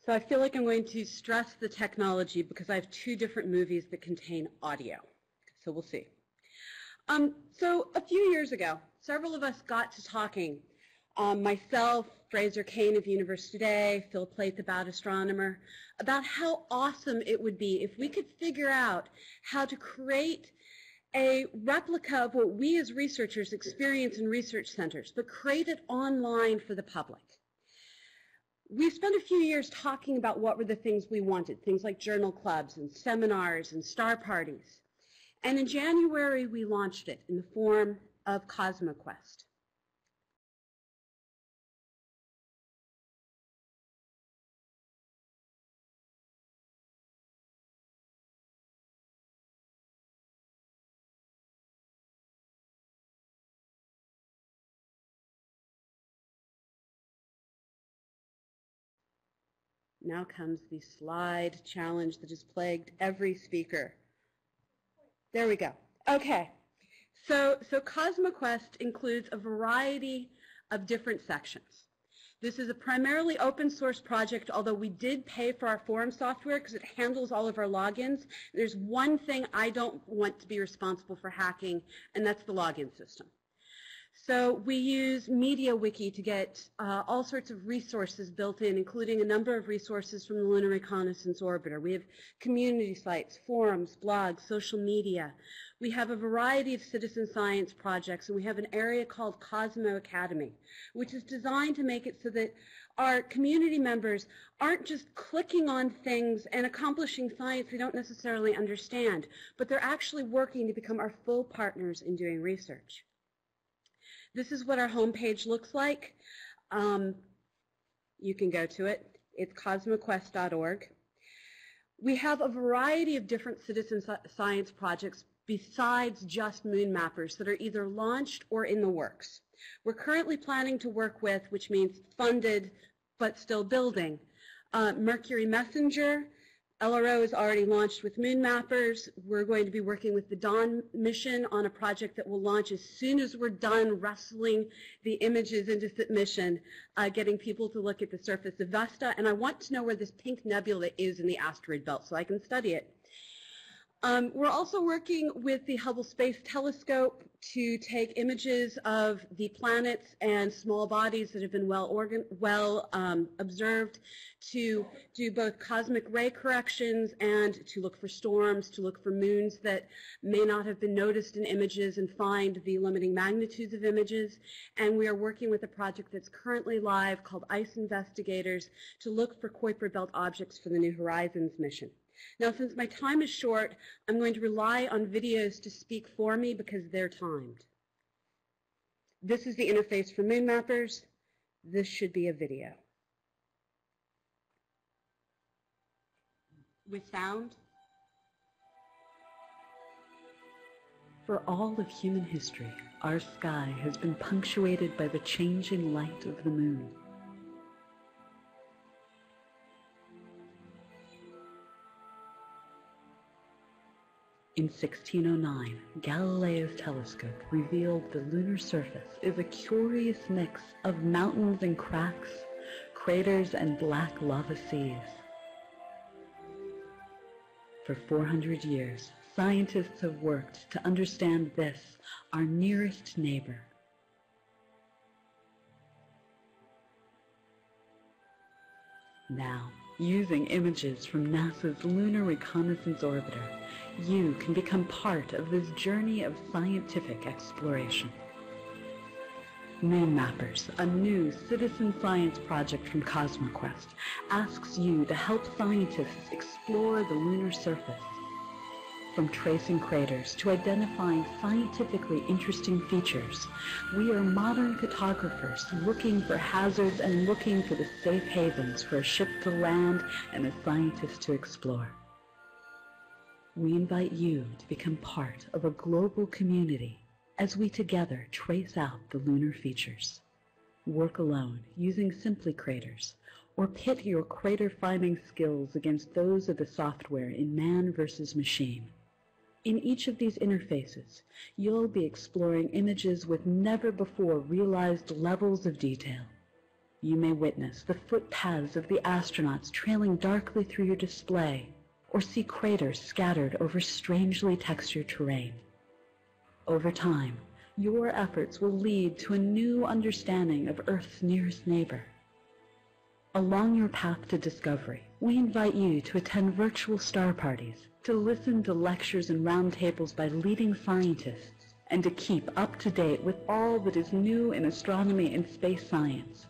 So I feel like I'm going to stress the technology because I have two different movies that contain audio. So we'll see. So a few years ago, several of us got to talking. Myself, Fraser Cain of Universe Today, Phil Plait, the Bout Astronomer, about how awesome it would be if we could figure out how to create a replica of what we as researchers experience in research centers, but create it online for the public. We spent a few years talking about what were the things we wanted, things like journal clubs and seminars and star parties. And in January, we launched it in the form of CosmoQuest. Now comes the slide challenge that has plagued every speaker. There we go. Okay. So CosmoQuest includes a variety of different sections. This is a primarily open source project, although we did pay for our forum software because it handles all of our logins. There's one thing I don't want to be responsible for hacking, and that's the login system. So we use MediaWiki to get all sorts of resources built in, including a number of resources from the Lunar Reconnaissance Orbiter. We have community sites, forums, blogs, social media. We have a variety of citizen science projects, and we have an area called Cosmo Academy, which is designed to make it so that our community members aren't just clicking on things and accomplishing science they don't necessarily understand, but they're actually working to become our full partners in doing research. This is what our homepage looks like. You can go to it. It's cosmoquest.org. We have a variety of different citizen science projects besides just MoonMappers that are either launched or in the works. We're currently planning to work with, which means funded but still building, Mercury Messenger. LRO is already launched with MoonMappers. We're going to be working with the Dawn mission on a project that will launch as soon as we're done wrestling the images into submission, getting people to look at the surface of Vesta. And I want to know where this pink nebula is in the asteroid belt so I can study it. We're also working with the Hubble Space Telescope to take images of the planets and small bodies that have been well observed, to do both cosmic ray corrections and to look for storms, to look for moons that may not have been noticed in images and find the limiting magnitudes of images. And we are working with a project that's currently live called Ice Investigators to look for Kuiper Belt objects for the New Horizons mission. Now, since my time is short, I'm going to rely on videos to speak for me because they're timed. This is the interface for MoonMappers. This should be a video. With sound. For all of human history, our sky has been punctuated by the changing light of the moon. In 1609, Galileo's telescope revealed the lunar surface is a curious mix of mountains and cracks, craters and black lava seas. For 400 years, scientists have worked to understand this, our nearest neighbor. Now, using images from NASA's Lunar Reconnaissance Orbiter, you can become part of this journey of scientific exploration. MoonMappers, a new citizen science project from CosmoQuest, asks you to help scientists explore the lunar surface. From tracing craters to identifying scientifically interesting features, we are modern cartographers looking for hazards and looking for the safe havens for a ship to land and a scientist to explore. We invite you to become part of a global community as we together trace out the lunar features. Work alone using Simply Craters, or pit your crater-finding skills against those of the software in man versus machine. In each of these interfaces, you'll be exploring images with never before realized levels of detail. You may witness the footpaths of the astronauts trailing darkly through your display, or see craters scattered over strangely textured terrain. Over time, your efforts will lead to a new understanding of Earth's nearest neighbor. Along your path to discovery, we invite you to attend virtual star parties, to listen to lectures and roundtables by leading scientists, and to keep up to date with all that is new in astronomy and space science.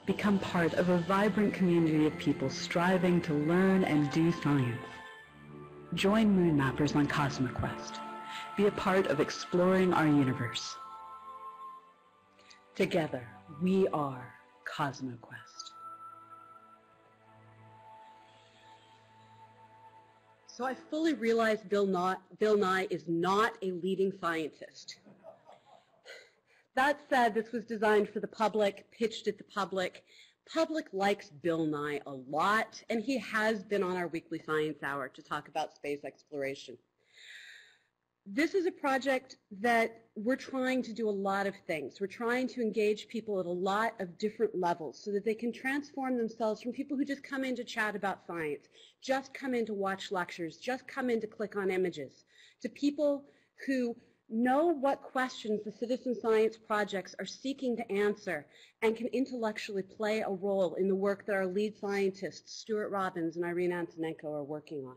Become part of a vibrant community of people striving to learn and do science. Join MoonMappers on CosmoQuest. Be a part of exploring our universe. Together, we are CosmoQuest. So I fully realize Bill Nye is not a leading scientist. That said, this was designed for the public, pitched at the public. Public likes Bill Nye a lot, and he has been on our weekly Science Hour to talk about space exploration. This is a project that we're trying to do a lot of things. We're trying to engage people at a lot of different levels so that they can transform themselves from people who just come in to chat about science, just come in to watch lectures, just come in to click on images, to people who know what questions the citizen science projects are seeking to answer and can intellectually play a role in the work that our lead scientists, Stuart Robbins and Irene Antonenko, are working on.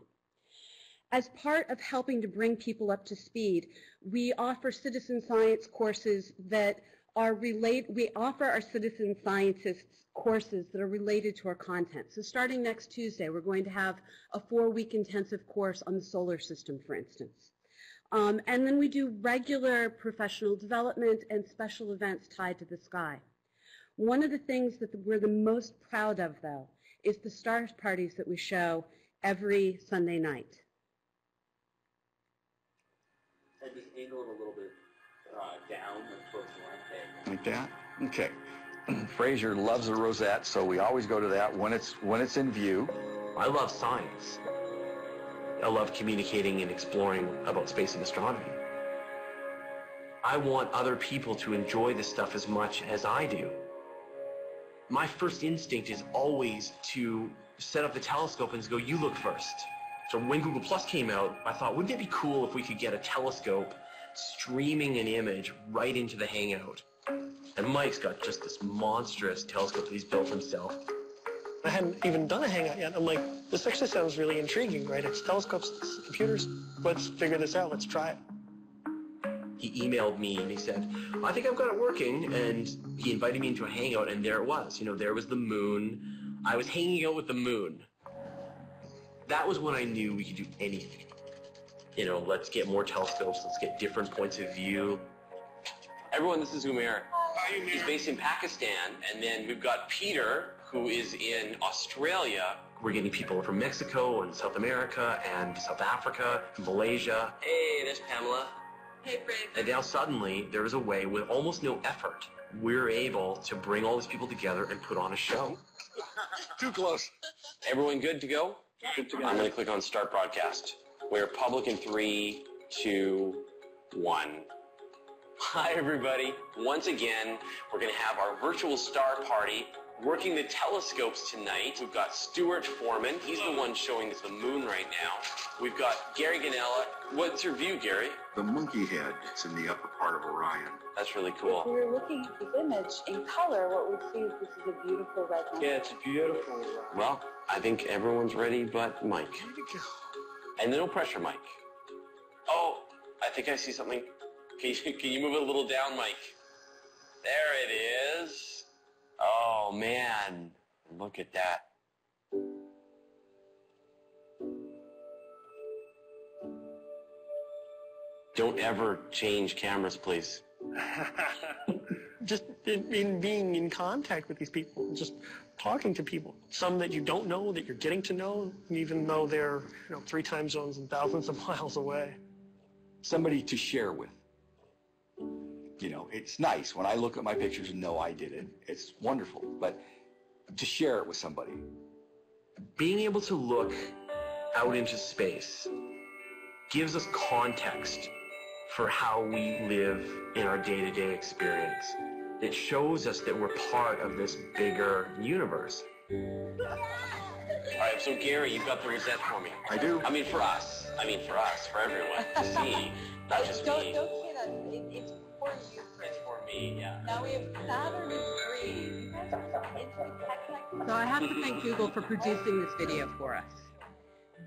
As part of helping to bring people up to speed, we offer citizen science courses that are we offer our citizen scientists courses that are related to our content. So starting next Tuesday, we're going to have a 4-week intensive course on the solar system, for instance. And then we do regular professional development and special events tied to the sky. One of the things that we're the most proud of, though, is the star parties that we show every Sunday night. And just angle it a little bit down, like towards the line. Like that? Okay. Fraser loves the rosette, so we always go to that when it's in view. I love science. I love communicating and exploring about space and astronomy. I want other people to enjoy this stuff as much as I do. My first instinct is always to set up the telescope and go, you look first. So when Google Plus came out, I thought, wouldn't it be cool if we could get a telescope streaming an image right into the Hangout? And Mike's got just this monstrous telescope that he's built himself. I hadn't even done a Hangout yet. I'm like, this actually sounds really intriguing, right? It's telescopes, it's computers. Let's figure this out. Let's try it. He emailed me and he said, I think I've got it working. And he invited me into a Hangout, and there it was. You know, there was the moon. I was hanging out with the moon. That was when I knew we could do anything. You know, let's get more telescopes. Let's get different points of view. Everyone, this is Umair. He's based in Pakistan. And then we've got Peter, who is in Australia. We're getting people from Mexico and South America and South Africa, Malaysia. Hey, there's Pamela. Hey, Fred. And now suddenly, there is a way with almost no effort, we're able to bring all these people together and put on a show. Too close. Everyone good to go? Good to go. I'm going to click on Start Broadcast. We're public in 3, 2, 1. Hi, everybody. Once again, we're going to have our virtual star party working the telescopes tonight. We've got Stuart Foreman. He's the one showing us the moon right now. We've got Gary Ganella. What's your view, Gary? The monkey head. It's in the upper part of Orion. That's really cool. If we were looking at this image in color, what we'd see is this is a beautiful red line. Yeah, it's beautiful. Well, I think everyone's ready but Mike. And no pressure, Mike. Oh, I think I see something. Can you move it a little down, Mike? There it is. Oh, man. Look at that. Don't ever change cameras, please. Just in being in contact with these people, just talking to people. Some that you don't know, that you're getting to know, even though they're 3 time zones and thousands of miles away. Somebody to share with. You know, it's nice when I look at my pictures and know I did it. It's wonderful, but to share it with somebody. Being able to look out into space gives us context for how we live in our day-to-day experience. that shows us that we're part of this bigger universe. All right, so Gary, you've got the rosette for me. I do. I mean, for us, for everyone to see, not just me. Don't kid us. It's for you. It's for me, yeah. Now we have Saturn and Free. You guys are so into tech. So I have to thank Google for producing this video for us.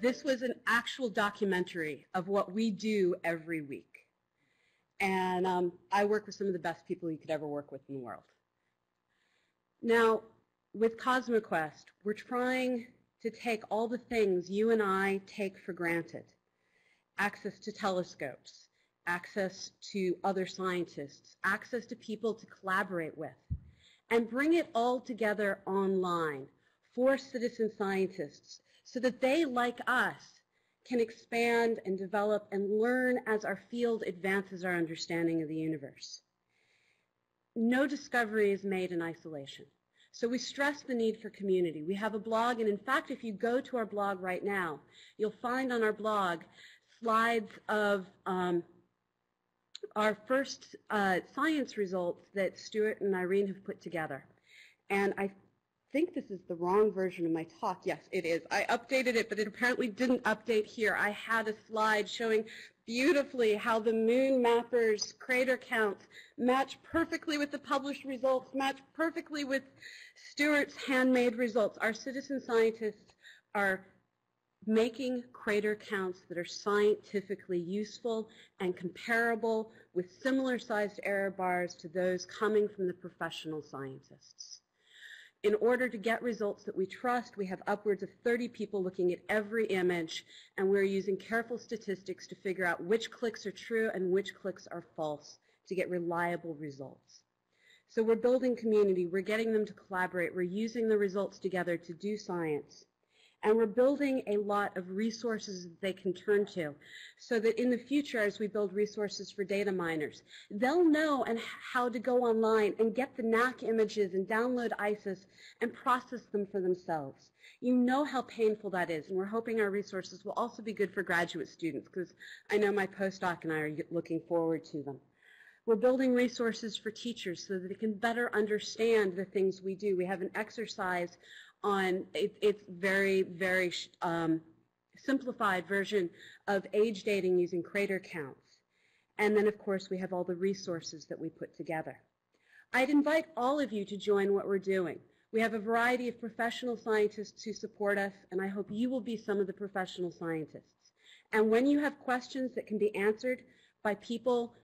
This was an actual documentary of what we do every week. And I work with some of the best people you could ever work with in the world. Now, with CosmoQuest, we're trying to take all the things you and I take for granted. Access to telescopes, access to other scientists, access to people to collaborate with, and bring it all together online for citizen scientists so that they, like us, can expand and develop and learn as our field advances our understanding of the universe. No discovery is made in isolation. So we stress the need for community. We have a blog, and in fact, if you go to our blog right now, you'll find on our blog slides of our first science results that Stuart and Irene have put together. And I think this is the wrong version of my talk. Yes, it is. I updated it, but it apparently didn't update here. I had a slide showing beautifully how the MoonMappers crater counts match perfectly with the published results, match perfectly with Stuart's handmade results. Our citizen scientists are making crater counts that are scientifically useful and comparable with similar sized error bars to those coming from the professional scientists. In order to get results that we trust, we have upwards of 30 people looking at every image, and we're using careful statistics to figure out which clicks are true and which clicks are false to get reliable results. So we're building community, we're getting them to collaborate, we're using the results together to do science. And we're building a lot of resources that they can turn to so that in the future, as we build resources for data miners, they'll know how to go online and get the NAC images and download ISIS and process them for themselves. You know how painful that is, and we're hoping our resources will also be good for graduate students, because I know my postdoc and I are looking forward to them. We're building resources for teachers so that they can better understand the things we do. We have an exercise on its very, very simplified version of age dating using crater counts. And then, of course, we have all the resources that we put together. I'd invite all of you to join what we're doing. We have a variety of professional scientists who support us, and I hope you will be some of the professional scientists. And when you have questions that can be answered by people